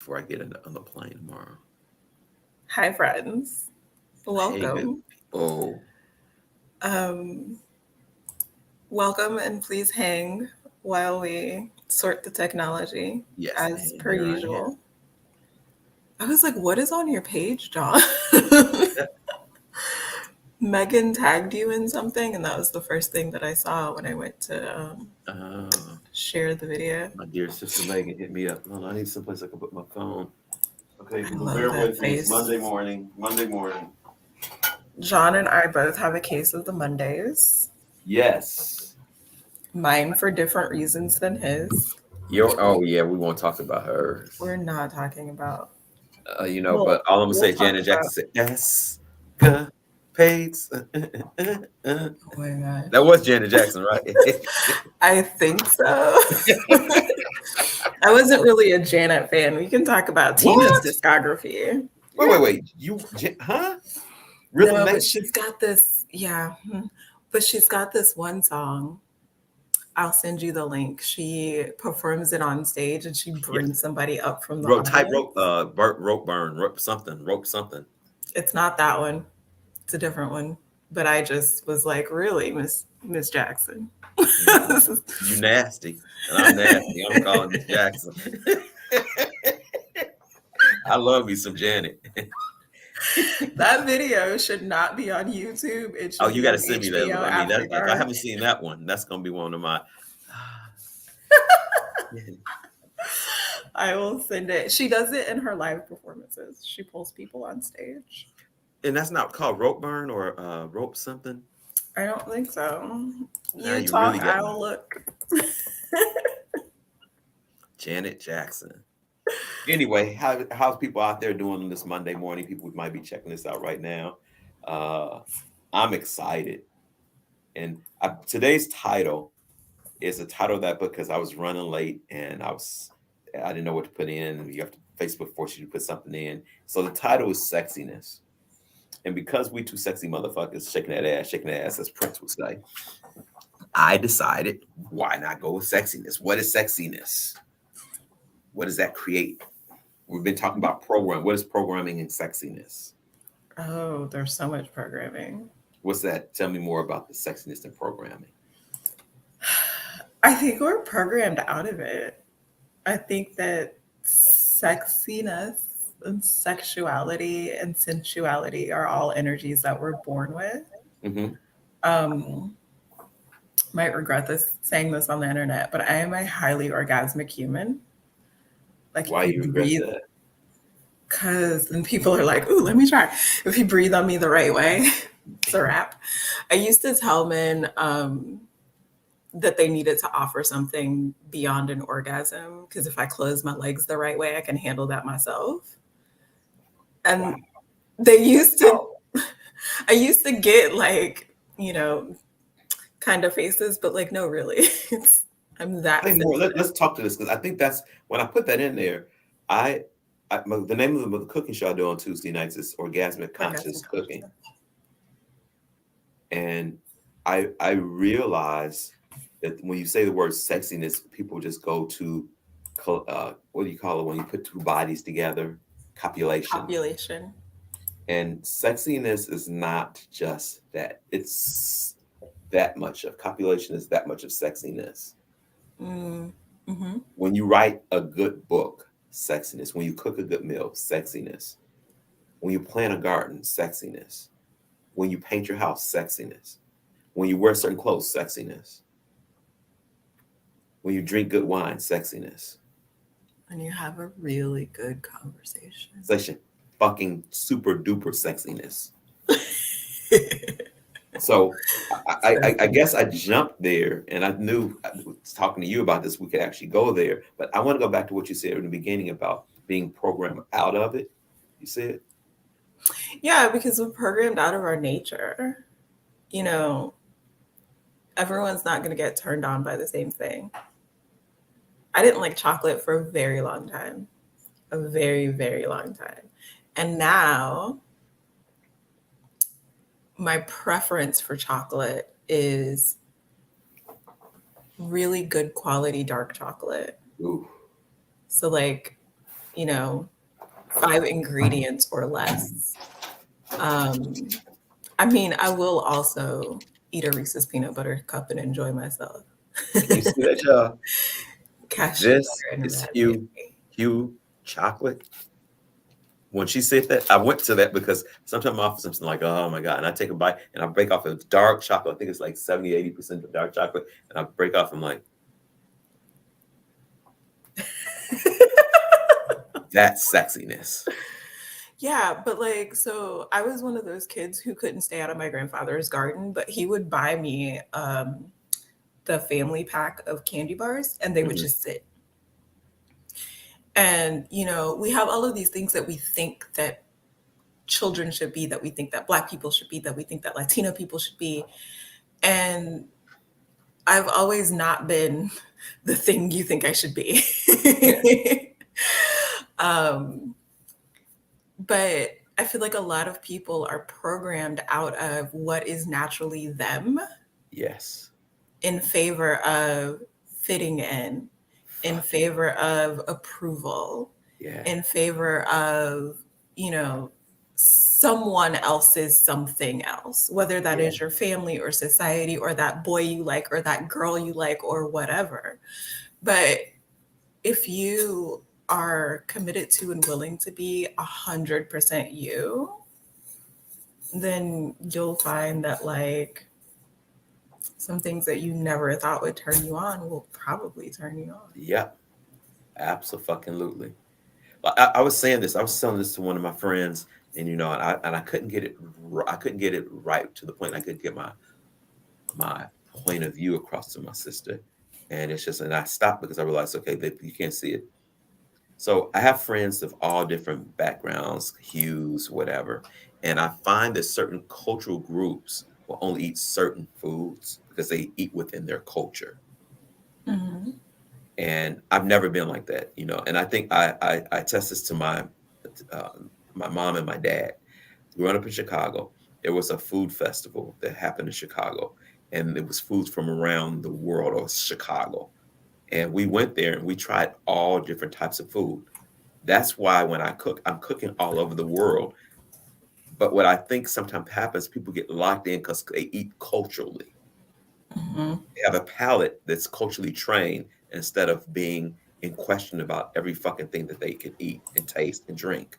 before I get on the plane tomorrow. Hi, friends. Hey, good Welcome. people. Um, Welcome, and please hang while we sort the technology Yes, as and per here I am. usual. I was like, what is on your page, John? Megan tagged you in something, and that was the first thing that I saw when I went to Uh, share the video. my dear sister Megan hit me up. Hold on, I need someplace I can put my phone. Okay, I people, love bear that with me. It's face. Monday morning. Monday morning. John and I both have a case of the Mondays. Yes. Mine for different reasons than his. Oh yeah, we won't talk about her. We're not talking about. But all I'm gonna We'll say, talk Janet Jackson about. said, "Escapades." Oh my gosh. That was Janet Jackson, right? I think so. I wasn't really a Janet fan. We can talk about Tina's What? discography. Wait, wait, Yeah. wait. Huh? Rhythm No, but Nation? she's got this, yeah. But she's got this one song. I'll send you the link. She performs it on stage and she Yes. brings somebody up from the Rope type audience. rope, rope burn, rope something. It's not that one. It's a different one. But I just was like, really, Miss Jackson. You nasty, and I'm nasty. I'm calling Miss Jackson. I love me some Janet. That video should not be on YouTube. It Oh, should you be got to on send me that. HBO I mean, After if I Dark. haven't seen that one, that's gonna be one of my. I will send it. She does it in her live performances. She pulls people on stage. And that's not called rope burn or rope something. I don't think so. Now You you really talk, got me, I'll look. Janet Jackson. Anyway, how's people out there doing on this Monday morning? People might be checking this out right now. Uh, I'm excited, and today's title is a title that because I was running late and I didn't know what to put in. You have to Facebook force you to put something in. So the title is sexiness, and because we two sexy motherfuckers shaking that ass, as Prince would say, I decided why not go with sexiness? What is sexiness? What does that create? We've been talking about program. What is programming and sexiness? Oh, there's so much programming. What's that? Tell me more about the sexiness and programming. I think we're programmed out of it. I think that sexiness and sexuality and sensuality are all energies that we're born with. Mm-hmm. Um, might regret this saying this on the internet, but I am a highly orgasmic human. Like if Why you you regret breathe, that? because then people are like, "Ooh, let me try." If you breathe on me the right way, it's a wrap. I used to tell men that they needed to offer something beyond an orgasm because if I close my legs the right way, I can handle that myself. Wow. And they used to, I used to get like, you know, kind of faces, but like, no, really, it's I'm that Say more. sensitive. Let's talk to this because I think that's when I put that in there. I, the name of the cooking show I do on Tuesday nights is Orgasmic Conscious Orgasm Cooking, consciousness. and I realize that when you say the word sexiness, people just go to what do you call it when you put two bodies together? Copulation. Population. And sexiness is not just that. It's that much of copulation is that much of sexiness. Mm, mm-hmm. When you write a good book, sexiness. When you cook a good meal, sexiness. When you plant a garden, sexiness. When you paint your house, sexiness. When you wear certain clothes, sexiness. When you drink good wine, sexiness. And you have a really good conversation. Such fucking super duper sexiness. So I guess I jumped there and I knew talking to you about this, we could actually go there. But I want to go back to what you said in the beginning about being programmed out of it. You said, Yeah, because we're programmed out of our nature. You know, everyone's not going to get turned on by the same thing. I didn't like chocolate for a very long time, a very, very long time. And now my preference for chocolate is really good quality dark chocolate. ooh, So, like, you know, 5 ingredients or less. I mean, I will also eat a Reese's peanut butter cup and enjoy myself. You see that, y'all? Cashew This butter and is raspberry. Hugh chocolate. When she said that, I went to that because sometimes I'm off something like, oh my God. And I take a bite and I break off a dark chocolate. I think it's like 70, 80% of dark chocolate. And I break off, I'm like, that's sexiness. Yeah, but like, so I was one of those kids who couldn't stay out of my grandfather's garden, but he would buy me the family pack of candy bars and they would Mhm. just sit. And, you know, we have all of these things that we think that children should be, that we think that Black people should be, that we think that Latino people should be. And I've always not been the thing you think I should be. Yeah. um, but I feel like a lot of people are programmed out of what is naturally them Yes. in favor of fitting in Fuck yeah. favor of approval, Yeah. in favor of, you know, someone else's something else, whether that Yeah. is your family or society or that boy you like or that girl you like or whatever. But if you are committed to and willing to be 100% you, then you'll find that like some things that you never thought would turn you on will probably turn you on. Yep. Absolutely. I was saying this. I was telling this to one of my friends, and I couldn't get it. I couldn't get it right to the point. I couldn't get my point of view across to my sister, and it's just, and I stopped because I realized, okay, that you can't see it. So I have friends of all different backgrounds, hues, whatever, and I find that certain cultural groups will only eat certain foods because they eat within their culture. Mm-hmm. And I've never been like that, And I think I attest this to uh, my mom and my dad. Growing up in Chicago, there was a food festival that happened in Chicago, and it was foods from around the world or Chicago. And we went there and we tried all different types of food. That's why when I cook, I'm cooking all over the world. But what I think sometimes happens, people get locked in because they eat culturally. Mm-hmm. They have a palate that's culturally trained instead of being in question about every fucking thing that they can eat and taste and drink.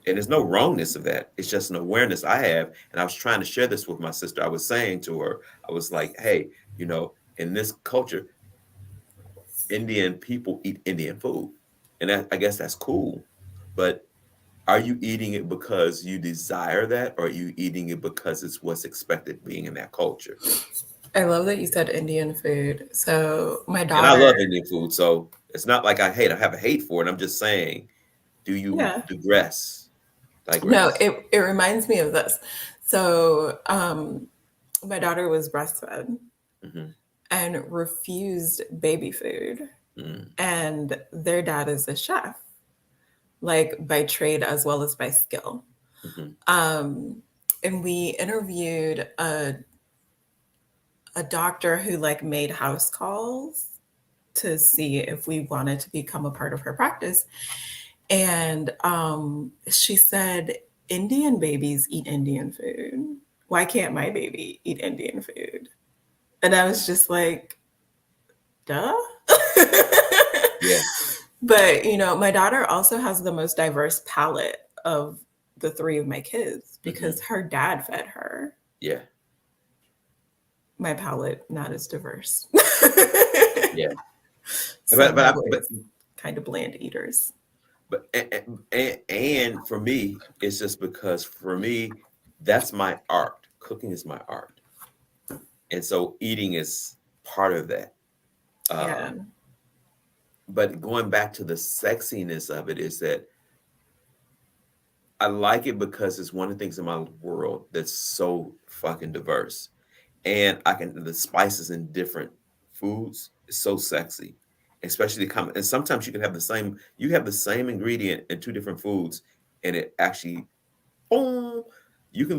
And there's no wrongness of that. It's just an awareness I have. And I was trying to share this with my sister. I was saying to her, I was like, hey, in this culture, Indian people eat Indian food. And I guess that's cool. But are you eating it because you desire that, or are you eating it because it's what's expected being in that culture? I love that you said Indian food. So my And I daughter, love Indian food. So it's not like I have a hate for it. I'm just saying, do you yeah, no, digress? it reminds me of this. So my daughter was breastfed Hmm. and refused baby food. Mm. And their dad is a chef, like by trade as well as by skill. Hmm. Um, and we interviewed a doctor who like made house calls to see if we wanted to become a part of her practice. And she said, Indian babies eat Indian food. Why can't my baby eat Indian food? And I was just like, duh. Yeah. But, you know, my daughter also has the most diverse palate of the 3 of my kids because Hmm. her dad fed her. Yeah. My palate, not as diverse. Yeah. Some of my But boys, kind of bland eaters. but and for me, it's just because for me, that's my art. Cooking is my art, and so eating is part of that. Yeah. Um, but going back to the sexiness of it is that I like it because it's one of the things in my world that's so fucking diverse. And the spices in different foods is so sexy, especially and sometimes you have the same ingredient in two different foods, and it actually, boom, you can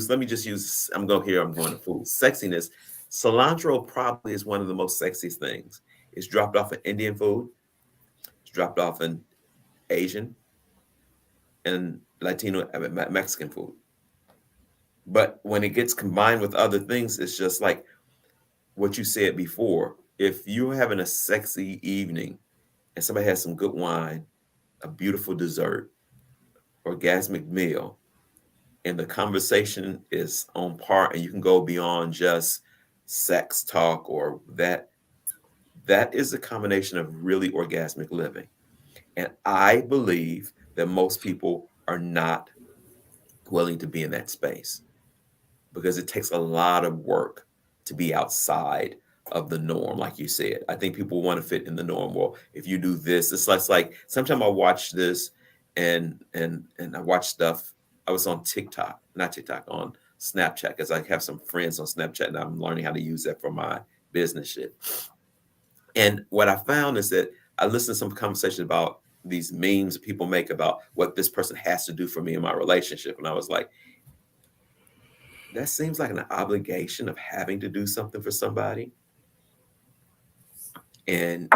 let me just use, I'm going to food. Sexiness. Cilantro probably is one of the most sexiest things. It's dropped off in Indian food. It's dropped off in Asian and Latino, Mexican food. But when it gets combined with other things, it's just like what you said before. If you're having a sexy evening and somebody has some good wine, a beautiful dessert, orgasmic meal, and the conversation is on par, and you can go beyond just sex talk or that, that is a combination of really orgasmic living. And I believe that most people are not willing to be in that space because it takes a lot of work to be outside of the norm, like you said. I think people want to fit in the norm. Well, if you do this, it's like sometimes I watch this and I watch stuff. I was on TikTok, not TikTok, on Snapchat, because I have some friends on Snapchat and I'm learning how to use that for my business shit. And what I found is that I listened to some conversations about these memes people make about what this person has to do for me in my relationship. And I was like, that seems like an obligation of having to do something for somebody. And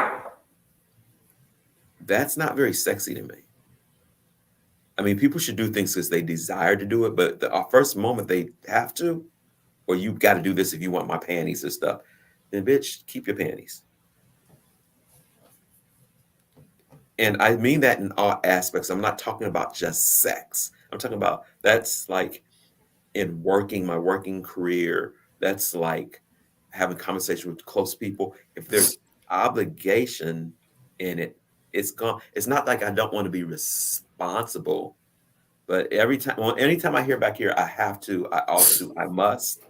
that's not very sexy to me. I mean, people should do things because they desire to do it, but the first moment they have to, or you got to do this if you want my panties and stuff, then bitch, keep your panties. And I mean that in all aspects. I'm not talking about just sex. I'm talking about that's like in my working career. That's like having conversation with close people. If there's obligation in it, it's gone. It's not like I don't want to be responsible, but anytime I hear back here, I have to, I ought to, I must,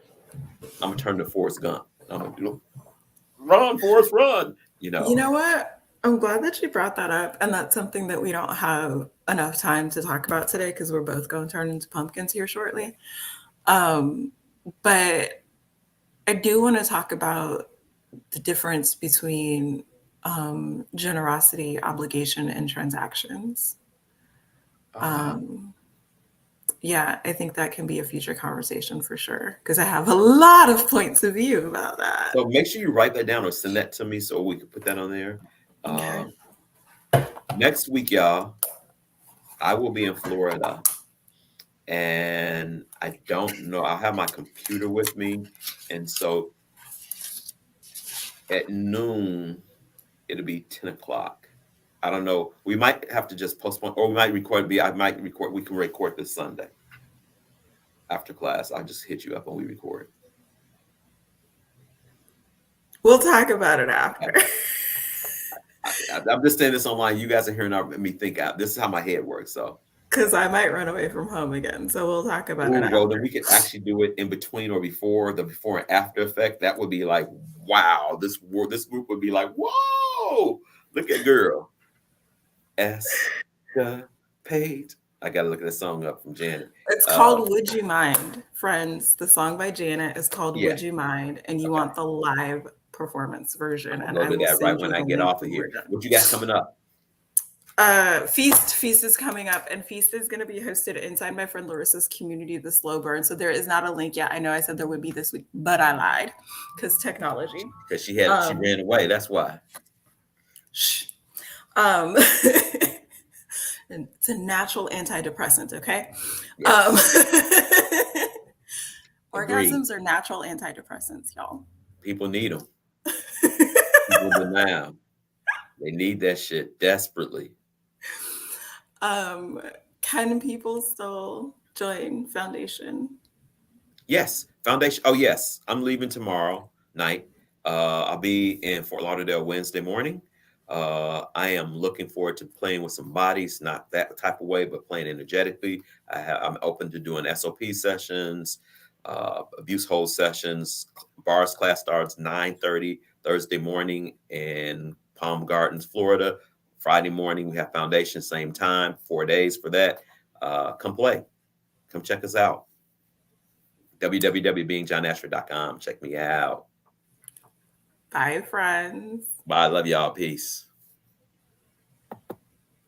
I'm gonna turn to Forrest Gump. I'm gonna do, run, Forrest, run. You know what? I'm glad that you brought that up. And that's something that we don't have enough time to talk about today because we're both going to turn into pumpkins here shortly. But I do want to talk about the difference between generosity, obligation, and transactions. Yeah, I think that can be a future conversation for sure because I have a lot of points of view about that. So make sure you write that down or send that to me so we can put that on there. Okay. Next week, y'all, I will be in Florida, and I don't know. I'll have my computer with me, and so at noon it'll be 10 o'clock. I don't know. We might have to just postpone, or we might record. I might record. We can record this Sunday after class. I'll just hit you up when we record. We'll talk about it after. I'm just saying this online. You guys are hearing me think out. This is how my head works. So, because I might run away from home again. So we'll talk about it after. Well, then we could actually do it in between or before, the before and after effect. That would be like, wow. This group would be like, whoa, look at girl. Escapade. I gotta look at the song up from Janet. It's called Would You Mind, friends. The song by Janet is called Would You Mind, and you want the live performance version. And I will do that right when I get off of here. What you got coming up? Feast is coming up, and Feast is going to be hosted inside my friend Larissa's community, the Slow Burn. So there is not a link yet. I know I said there would be this week, but I lied because technology. Because she ran away. That's why. Shh. It's a natural antidepressant, okay? Yes. Orgasms are natural antidepressants, y'all. People need them. People demand. They need that shit desperately. Can people still join Foundation? Yes, Foundation. Oh, yes. I'm leaving tomorrow night. I'll be in Fort Lauderdale Wednesday morning. I am looking forward to playing with some bodies, not that type of way, but playing energetically. I'm open to doing SOP sessions, abuse hold sessions. Bars class starts 9:30 Thursday morning in Palm Gardens, Florida. Friday morning, we have Foundation, same time, 4 days for that. Come play. Come check us out. www.beingjohnashford.com. Check me out. Bye, friends. Bye. I love y'all. Peace.